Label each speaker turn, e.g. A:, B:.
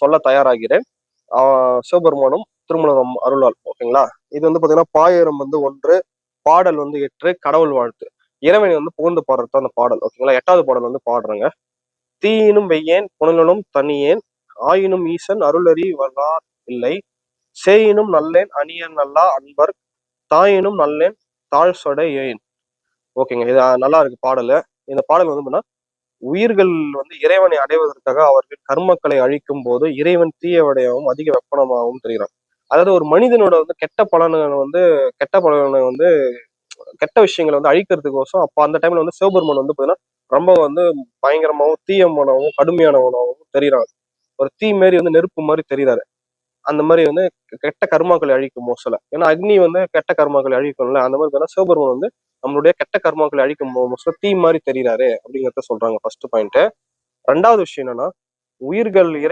A: சொல்ல தயாராகிறேன். சிவபெருமானும் திருமணம் அருளால். ஓகேங்களா? இது வந்து பாத்தீங்கன்னா பாயிரம் வந்து 1, பாடல் வந்து 8, கடவுள் வாழ்த்து. இறைவனை வந்து புகழ்ந்து பாடுறது அந்த பாடல். ஓகேங்களா? 8வது பாடல் வந்து பாடுறேங்க. தீயினும் வெய்யேன் புனலும் தனியேன் ஆயினும் ஈசன் அருளறி வல்லார் இல்லை சேயினும் நல்லேன் அணியன் நல்லா அன்பர் தாயினும் நல்லேன் தாழ் சொடை ஏன். ஓகேங்க, இது நல்லா இருக்கு பாடலு. இந்த பாடல் வந்து என்னன்னா, உயிர்கள் வந்து இறைவனை அடைவதற்காக அவர்கள் கர்மக்களை அழிக்கும் போது இறைவன் தீயவடையாகவும் அதிக வெப்பனமாகவும் தெரிகிறான். அதாவது ஒரு மனிதனோட வந்து கெட்ட பலனை வந்து கெட்ட விஷயங்களை வந்து அழிக்கிறதுக்கோசம் அப்ப அந்த டைம்ல வந்து சிவபெருமான் வந்து பாத்தீங்கன்னா ரொம்ப வந்து பயங்கரமாவும் தீயமானவும் கடுமையானவனாகவும் தெரிகிறான். ஒரு தீ மாரி வந்து நெருப்பு மாதிரி தெரிகிறாரு. அந்த மாதிரி வந்து கெட்ட கர்மாக்களை அழிக்கும் மோசல. ஏன்னா அக்னி வந்து கெட்ட கர்மாக்களை அழிக்கும்ல, அந்த மாதிரி பார்த்தா சிவபெருமான் வந்து நம்மளுடைய கெட்ட கர்மாக்களை அழிக்கும் மோசல தீ மாதிரி தெரிகிறாரு அப்படிங்கிறத சொல்றாங்க ஃபர்ஸ்ட் பாயிண்ட். ரெண்டாவது விஷயம் என்னன்னா, உயிர்கள்